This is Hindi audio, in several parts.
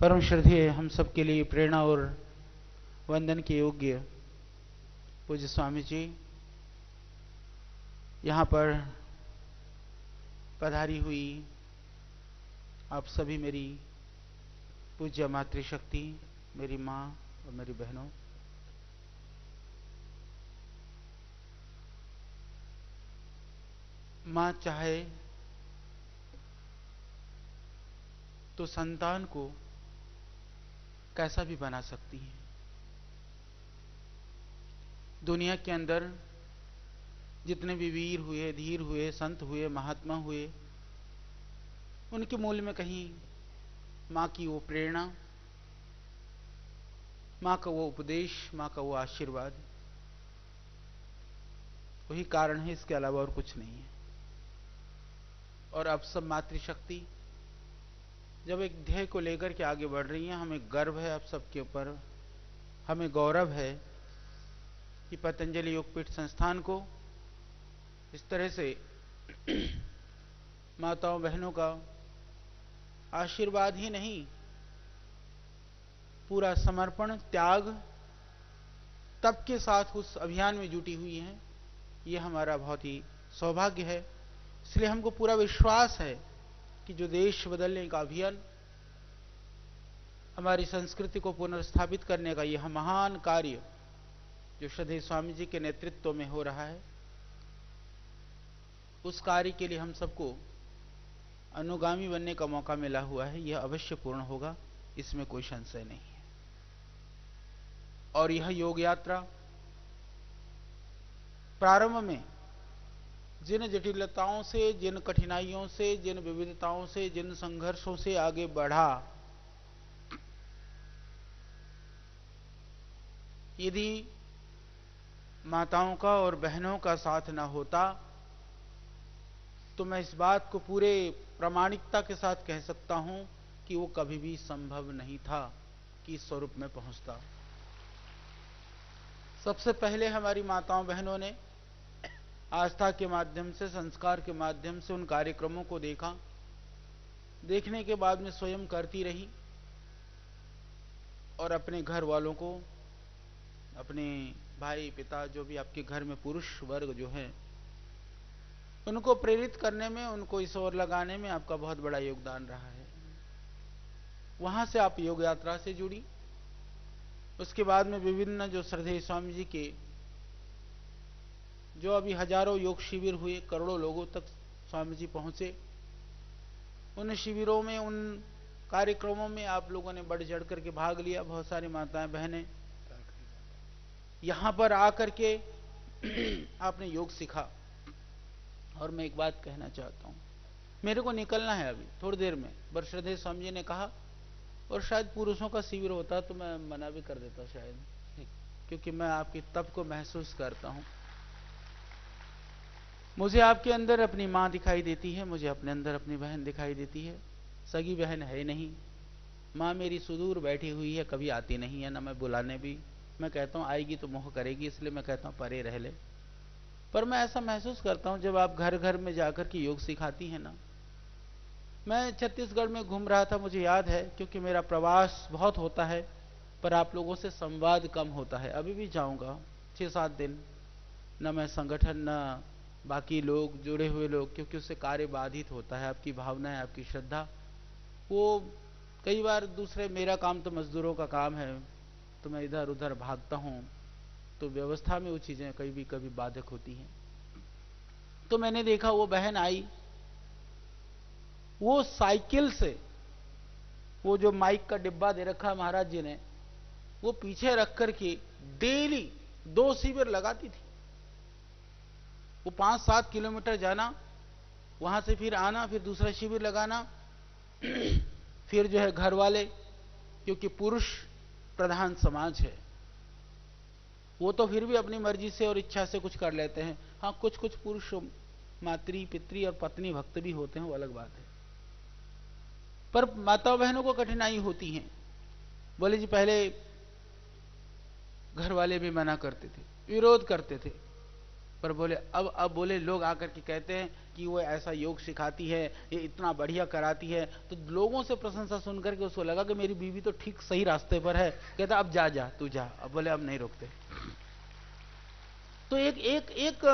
परम श्रद्धेय हम सबके लिए प्रेरणा और वंदन के योग्य पूज्य स्वामी जी यहाँ पर पधारी हुई आप सभी मेरी पूज्य मातृशक्ति, मेरी माँ और मेरी बहनों, माँ चाहे तो संतान को कैसा भी बना सकती है। दुनिया के अंदर जितने भी वीर हुए, धीर हुए, संत हुए, महात्मा हुए, उनके मूल में कहीं माँ की वो प्रेरणा, माँ का वो उपदेश, माँ का वो आशीर्वाद, वही कारण है, इसके अलावा और कुछ नहीं है। और अब सब मातृशक्ति जब एक ध्येय को लेकर के आगे बढ़ रही हैं, हमें गर्व है आप सबके ऊपर, हमें गौरव है कि पतंजलि योगपीठ संस्थान को इस तरह से माताओं बहनों का आशीर्वाद ही नहीं, पूरा समर्पण, त्याग, तप के साथ उस अभियान में जुटी हुई हैं। ये हमारा बहुत ही सौभाग्य है। इसलिए हमको पूरा विश्वास है कि जो देश बदलने का अभियान, हमारी संस्कृति को पुनर्स्थापित करने का यह महान कार्य जो श्रद्धेय स्वामी जी के नेतृत्व में हो रहा है, उस कार्य के लिए हम सबको अनुगामी बनने का मौका मिला हुआ है। यह अवश्य पूर्ण होगा, इसमें कोई संशय नहीं है। और यह योग यात्रा प्रारंभ में जिन जटिलताओं से, जिन कठिनाइयों से, जिन विविधताओं से, जिन संघर्षों से आगे बढ़ा, यदि माताओं का और बहनों का साथ न होता तो मैं इस बात को पूरे प्रामाणिकता के साथ कह सकता हूं कि वो कभी भी संभव नहीं था कि इस स्वरूप में पहुंचता। सबसे पहले हमारी माताओं बहनों ने आस्था के माध्यम से, संस्कार के माध्यम से उन कार्यक्रमों को देखा, देखने के बाद में स्वयं करती रही और अपने घर वालों को, अपने भाई, पिता, जो भी आपके घर में पुरुष वर्ग जो है, उनको प्रेरित करने में, उनको इस ओर लगाने में आपका बहुत बड़ा योगदान रहा है। वहां से आप योग यात्रा से जुड़ी। उसके बाद में विभिन्न जो श्रद्धेय स्वामी जी के जो अभी हजारों योग शिविर हुए, करोड़ों लोगों तक स्वामी जी पहुंचे, उन शिविरों में, उन कार्यक्रमों में आप लोगों ने बढ़ चढ़ करके भाग लिया। बहुत सारी माताएं बहनें यहां पर आकर के आपने योग सीखा। और मैं एक बात कहना चाहता हूं, मेरे को निकलना है अभी थोड़ी देर में, पर श्रद्धेय स्वामी जी ने कहा, और शायद पुरुषों का शिविर होता तो मैं मना भी कर देता शायद, क्योंकि मैं आपकी तप को महसूस करता हूं। मुझे आपके अंदर अपनी मां दिखाई देती है, मुझे अपने अंदर अपनी बहन दिखाई देती है। सगी बहन है नहीं, मां मेरी सुदूर बैठी हुई है, कभी आती नहीं है, ना मैं बुलाने भी, मैं कहता हूं आएगी तो मोह करेगी, इसलिए मैं कहता हूं परे रह ले। पर मैं ऐसा महसूस करता हूं जब आप घर घर में जाकर के योग सिखाती हैं ना। मैं छत्तीसगढ़ में घूम रहा था, मुझे याद है, क्योंकि मेरा प्रवास बहुत होता है पर आप लोगों से संवाद कम होता है। अभी भी जाऊंगा 6-7 दिन, न मैं संगठन, न बाकी लोग, जुड़े हुए लोग, क्योंकि उससे कार्य बाधित होता है। आपकी भावनाएं, आपकी श्रद्धा, वो कई बार दूसरे, मेरा काम तो मजदूरों का काम है, तो मैं इधर उधर भागता हूं, तो व्यवस्था में वो चीजें कभी कभी बाधक होती हैं। तो मैंने देखा वो बहन आई, वो साइकिल से, वो जो माइक का डिब्बा दे रखा महाराज जी ने, वो पीछे रख करके डेली 2 शिविर लगाती थी। वो 5-7 किलोमीटर जाना, वहां से फिर आना, फिर दूसरा शिविर लगाना, फिर जो है घर वाले, क्योंकि पुरुष प्रधान समाज है, वो तो फिर भी अपनी मर्जी से और इच्छा से कुछ कर लेते हैं। हाँ, कुछ कुछ पुरुष मातृ, पितृ और पत्नी भक्त भी होते हैं, वो अलग बात है। पर माता बहनों को कठिनाई होती है। बोले जी पहले घर वाले भी मना करते थे, विरोध करते थे, पर बोले अब बोले लोग आकर के कहते हैं कि वो ऐसा योग सिखाती है, ये इतना बढ़िया कराती है। तो लोगों से प्रशंसा सुनकर के उसको लगा कि मेरी बीवी तो ठीक सही रास्ते पर है। कहता अब जा जा तू जा। अब बोले अब नहीं रोकते। तो एक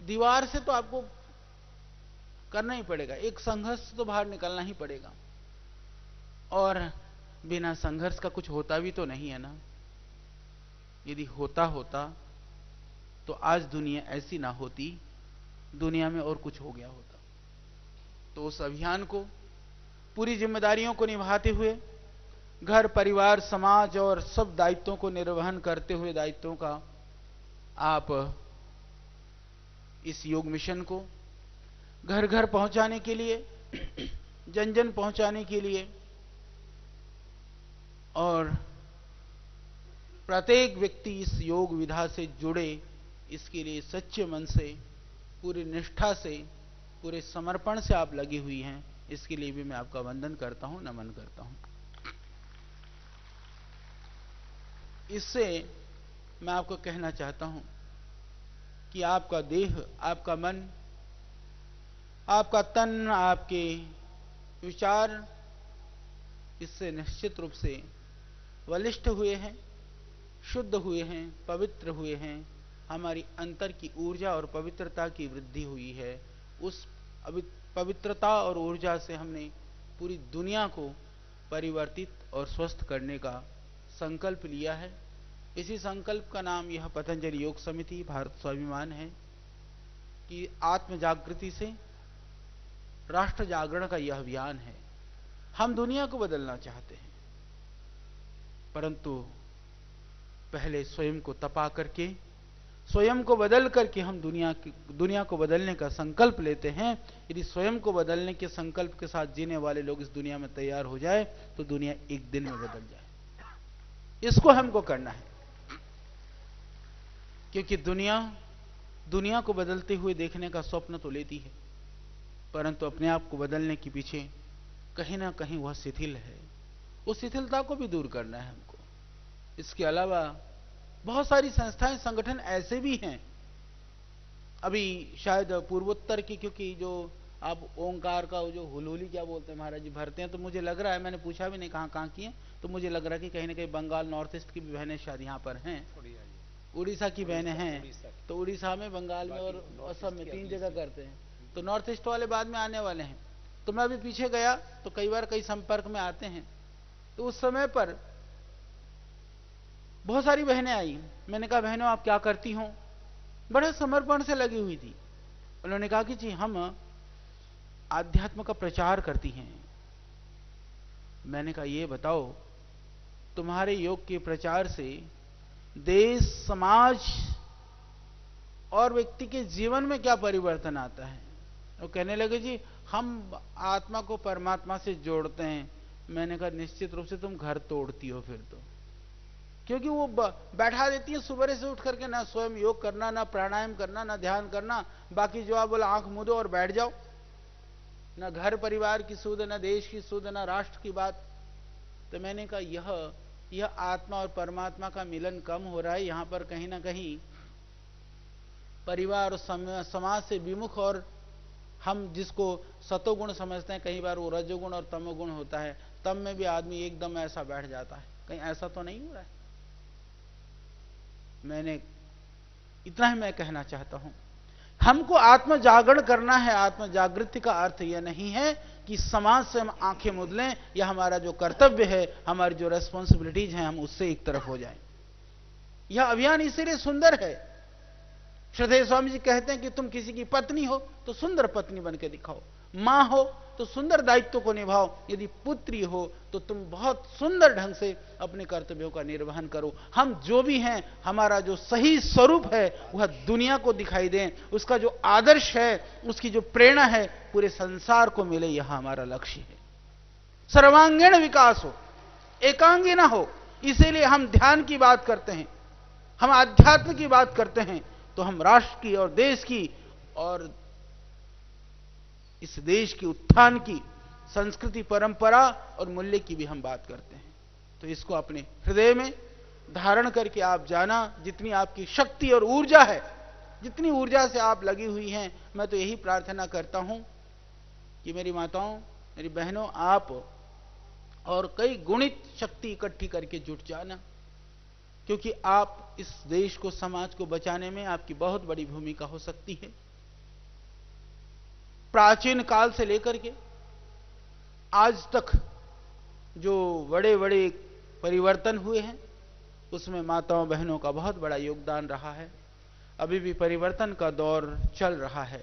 दीवार से तो आपको करना ही पड़ेगा, एक संघर्ष से तो बाहर निकलना ही पड़ेगा। और बिना संघर्ष का कुछ होता भी तो नहीं है ना। यदि होता तो आज दुनिया ऐसी ना होती, दुनिया में और कुछ हो गया होता। तो उस अभियान को, पूरी जिम्मेदारियों को निभाते हुए, घर परिवार समाज और सब दायित्वों को निर्वहन करते हुए, दायित्वों का आप इस योग मिशन को घर घर पहुंचाने के लिए, जन जन पहुंचाने के लिए, और प्रत्येक व्यक्ति इस योग विधा से जुड़े, इसके लिए सच्चे मन से, पूरी निष्ठा से, पूरे समर्पण से आप लगी हुई हैं। इसके लिए भी मैं आपका वंदन करता हूं, नमन करता हूं। इससे मैं आपको कहना चाहता हूं कि आपका देह, आपका मन, आपका तन, आपके विचार इससे निश्चित रूप से बलिष्ठ हुए हैं, शुद्ध हुए हैं, पवित्र हुए हैं। हमारी अंतर की ऊर्जा और पवित्रता की वृद्धि हुई है। उस पवित्रता और ऊर्जा से हमने पूरी दुनिया को परिवर्तित और स्वस्थ करने का संकल्प लिया है। इसी संकल्प का नाम यह पतंजलि योग समिति भारत स्वाभिमान है कि आत्म जागृति से राष्ट्र जागरण का यह अभियान है। हम दुनिया को बदलना चाहते हैं, परंतु पहले स्वयं को तपा करके, स्वयं को बदल करके हम दुनिया को बदलने का संकल्प लेते हैं। यदि स्वयं को बदलने के संकल्प के साथ जीने वाले लोग इस दुनिया में तैयार हो जाए तो दुनिया एक दिन में बदल जाए। इसको हमको करना है, क्योंकि दुनिया को बदलते हुए देखने का स्वप्न तो लेती है, परंतु अपने आप को बदलने के पीछे कहीं ना कहीं वह शिथिल है। उस शिथिलता को भी दूर करना है हमको। इसके अलावा बहुत सारी संस्थाएं, संगठन ऐसे भी हैं, अभी शायद पूर्वोत्तर की, क्योंकि जो आप ओंकार का जो हुलूली क्या बोलते हैं महाराज जी भरते हैं, तो मुझे लग रहा है, मैंने पूछा भी नहीं कहाँ की है, तो मुझे लग रहा है कि कहीं ना कहीं बंगाल, नॉर्थ ईस्ट की भी बहनें शायद यहाँ पर हैं, उड़ीसा की बहनें हैं। तो उड़ीसा में, बंगाल में और असम में 3 जगह करते हैं। तो नॉर्थ ईस्ट वाले बाद में आने वाले हैं। तो मैं अभी पीछे गया तो कई बार कई संपर्क में आते हैं। तो उस समय पर बहुत सारी बहनें आई। मैंने कहा बहनों आप क्या करती हो? बड़े समर्पण से लगी हुई थी। उन्होंने कहा कि जी हम आध्यात्म का प्रचार करती हैं। मैंने कहा ये बताओ तुम्हारे योग के प्रचार से देश, समाज और व्यक्ति के जीवन में क्या परिवर्तन आता है? वो कहने लगे जी हम आत्मा को परमात्मा से जोड़ते हैं। मैंने कहा निश्चित रूप से तुम घर तोड़ती हो फिर तो, क्योंकि वो बैठा देती है सुबह से उठ करके, ना स्वयं योग करना, ना प्राणायाम करना, ना ध्यान करना, बाकी जो आप बोला आंख मूंदो और बैठ जाओ। ना घर परिवार की सुध, ना देश की सुध, ना राष्ट्र की बात। तो मैंने कहा यह आत्मा और परमात्मा का मिलन कम हो रहा है। यहां पर कहीं ना कहीं परिवार और समाज से विमुख, और हम जिसको सतोगुण समझते हैं, कई बार वो रजोगुण और तमोगुण होता है। तम में भी आदमी एकदम ऐसा बैठ जाता है। कहीं ऐसा तो नहीं हो रहा है? मैंने इतना ही मैं कहना चाहता हूं, हमको आत्म जागरण करना है। आत्म जागृति का अर्थ यह नहीं है कि समाज से हम आंखें मूंद लें, या हमारा जो कर्तव्य है, हमारी जो रेस्पॉन्सिबिलिटीज हैं, हम उससे एक तरफ हो जाएं। यह अभियान इसीलिए सुंदर है। श्रद्धेय स्वामी जी कहते हैं कि तुम किसी की पत्नी हो तो सुंदर पत्नी बन के दिखाओ, मां हो तो सुंदर दायित्व को निभाओ, यदि पुत्री हो तो तुम बहुत सुंदर ढंग से अपने कर्तव्यों का निर्वहन करो। हम जो भी हैं, हमारा जो सही स्वरूप है वह दुनिया को दिखाई दें, उसका जो आदर्श है, उसकी जो प्रेरणा है पूरे संसार को मिले, यह हमारा लक्ष्य है। सर्वांगीण विकास हो, एकांगी ना हो। इसीलिए हम ध्यान की बात करते हैं, हम आध्यात्म की बात करते हैं, तो हम राष्ट्र की और देश की और इस देश की उत्थान की, संस्कृति, परंपरा और मूल्य की भी हम बात करते हैं। तो इसको अपने हृदय में धारण करके आप जाना, जितनी आपकी शक्ति और ऊर्जा है जितनी ऊर्जा से आप लगी हुई हैं, मैं तो यही प्रार्थना करता हूं कि मेरी माताओं, मेरी बहनों, आप और कई गुणित शक्ति इकट्ठी करके जुट जाना, क्योंकि आप इस देश को, समाज को बचाने में आपकी बहुत बड़ी भूमिका हो सकती है। प्राचीन काल से लेकर के आज तक जो बड़े बड़े परिवर्तन हुए हैं, उसमें माताओं बहनों का बहुत बड़ा योगदान रहा है। अभी भी परिवर्तन का दौर चल रहा है।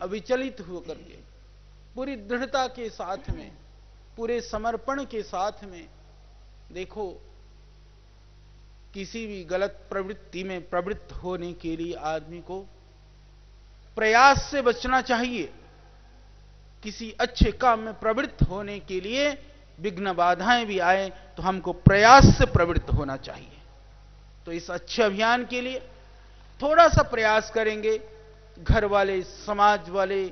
अविचलित होकर के, पूरी दृढ़ता के साथ में, पूरे समर्पण के साथ में, देखो, किसी भी गलत प्रवृत्ति में प्रवृत्त होने के लिए आदमी को प्रयास से बचना चाहिए। किसी अच्छे काम में प्रवृत्त होने के लिए विघ्न बाधाएं भी आए तो हमको प्रयास से प्रवृत्त होना चाहिए। तो इस अच्छे अभियान के लिए थोड़ा सा प्रयास करेंगे, घर वाले, समाज वाले,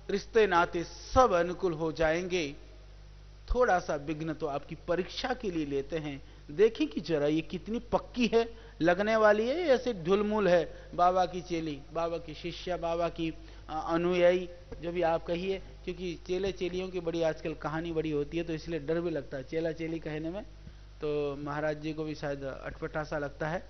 रिश्ते नाते सब अनुकूल हो जाएंगे। थोड़ा सा विघ्न तो आपकी परीक्षा के लिए लेते हैं, देखें कि जरा ये कितनी पक्की है, लगने वाली है, ऐसे ढुलमुल है। बाबा की चेली, बाबा की शिष्या, बाबा की अनुयायी, जो भी आप कहिए, क्योंकि चेले चेलियों की बड़ी आजकल कहानी बड़ी होती है, तो इसलिए डर भी लगता है चेला चेली कहने में, तो महाराज जी को भी शायद अटपटा सा लगता है।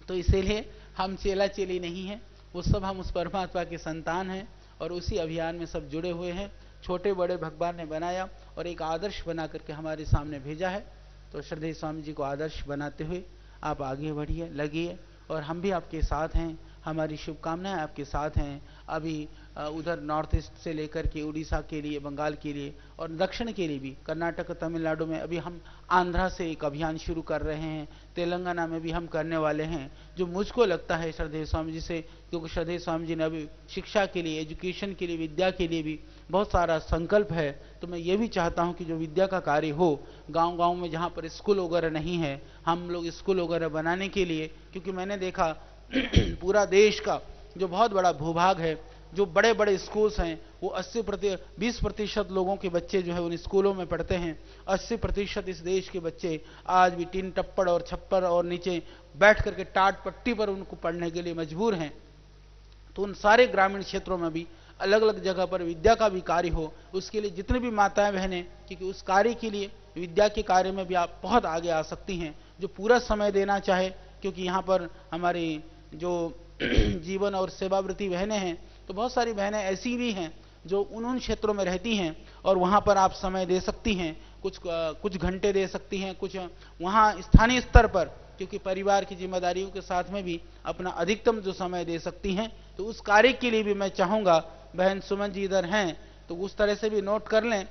तो इसीलिए हम चेला चेली नहीं हैं, वो सब हम उस परमात्मा के संतान हैं और उसी अभियान में सब जुड़े हुए हैं। छोटे बड़े भगवान ने बनाया और एक आदर्श बना करके हमारे सामने भेजा है। तो श्रद्धेय स्वामी जी को आदर्श बनाते हुए आप आगे बढ़िए, लगिए, और हम भी आपके साथ हैं। हमारी शुभकामनाएं आपके साथ हैं। अभी उधर नॉर्थ ईस्ट से लेकर के उड़ीसा के लिए, बंगाल के लिए और दक्षिण के लिए भी, कर्नाटक, तमिलनाडु में, अभी हम आंध्रा से एक अभियान शुरू कर रहे हैं, तेलंगाना में भी हम करने वाले हैं, जो मुझको लगता है श्रद्धेय स्वामी जी से, क्योंकि श्रद्धेय स्वामी जी ने अभी शिक्षा के लिए, एजुकेशन के लिए, विद्या के लिए भी बहुत सारा संकल्प है। तो मैं ये भी चाहता हूँ कि जो विद्या का कार्य हो, गाँव गाँव में जहाँ पर स्कूल वगैरह नहीं है, हम लोग स्कूल वगैरह बनाने के लिए, क्योंकि मैंने देखा पूरा देश का जो बहुत बड़ा भूभाग है, जो बड़े बड़े स्कूल्स हैं, वो 20% लोगों के बच्चे जो है उन स्कूलों में पढ़ते हैं। 80% इस देश के बच्चे आज भी टीन टप्पड़ और छप्पर और नीचे बैठ करके टाट पट्टी पर उनको पढ़ने के लिए मजबूर हैं। तो उन सारे ग्रामीण क्षेत्रों में भी अलग अलग जगह पर विद्या का भी कार्य हो, उसके लिए जितनी भी माताएं बहनें, क्योंकि उस कार्य के लिए, विद्या के कार्य में भी आप बहुत आगे आ सकती हैं, जो पूरा समय देना चाहे, क्योंकि यहाँ पर हमारी जो जीवन और सेवावृत्ति बहनें हैं, तो बहुत सारी बहनें ऐसी भी हैं जो उन क्षेत्रों में रहती हैं और वहाँ पर आप समय दे सकती हैं, कुछ घंटे दे सकती हैं, कुछ वहाँ स्थानीय स्तर पर, क्योंकि परिवार की जिम्मेदारियों के साथ में भी अपना अधिकतम जो समय दे सकती हैं। तो उस कार्य के लिए भी मैं चाहूँगा, बहन सुमन जी इधर हैं तो उस तरह से भी नोट कर लें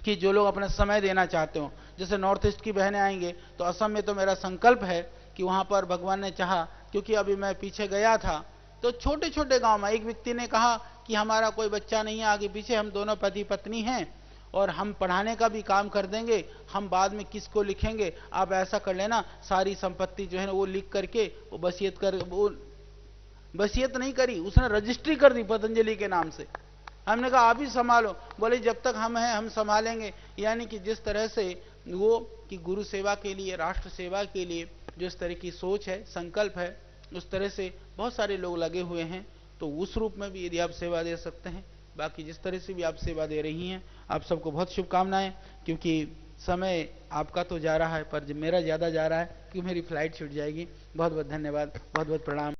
कि जो लोग अपना समय देना चाहते हो, जैसे नॉर्थ ईस्ट की बहनें आएंगे, तो असम में तो मेरा संकल्प है कि वहाँ पर भगवान ने चाहा, क्योंकि अभी मैं पीछे गया था तो छोटे छोटे गांव में एक व्यक्ति ने कहा कि हमारा कोई बच्चा नहीं है आगे पीछे, हम दोनों पति पत्नी हैं और हम पढ़ाने का भी काम कर देंगे, हम बाद में किसको लिखेंगे, आप ऐसा कर लेना, सारी संपत्ति जो है ना वो लिख करके वो वसीयत नहीं करी, उसने रजिस्ट्री कर दी पतंजलि के नाम से। हमने कहा आप ही संभालो, बोले जब तक हम हैं हम संभालेंगे। यानी कि जिस तरह से वो कि गुरु सेवा के लिए, राष्ट्र सेवा के लिए जो इस तरह की सोच है, संकल्प है, उस तरह से बहुत सारे लोग लगे हुए हैं। तो उस रूप में भी यदि आप सेवा दे सकते हैं, बाकी जिस तरह से भी आप सेवा दे रही हैं, आप सबको बहुत शुभकामनाएं। क्योंकि समय आपका तो जा रहा है पर मेरा ज्यादा जा रहा है, क्योंकि मेरी फ्लाइट छूट जाएगी। बहुत बहुत धन्यवाद, बहुत बहुत प्रणाम।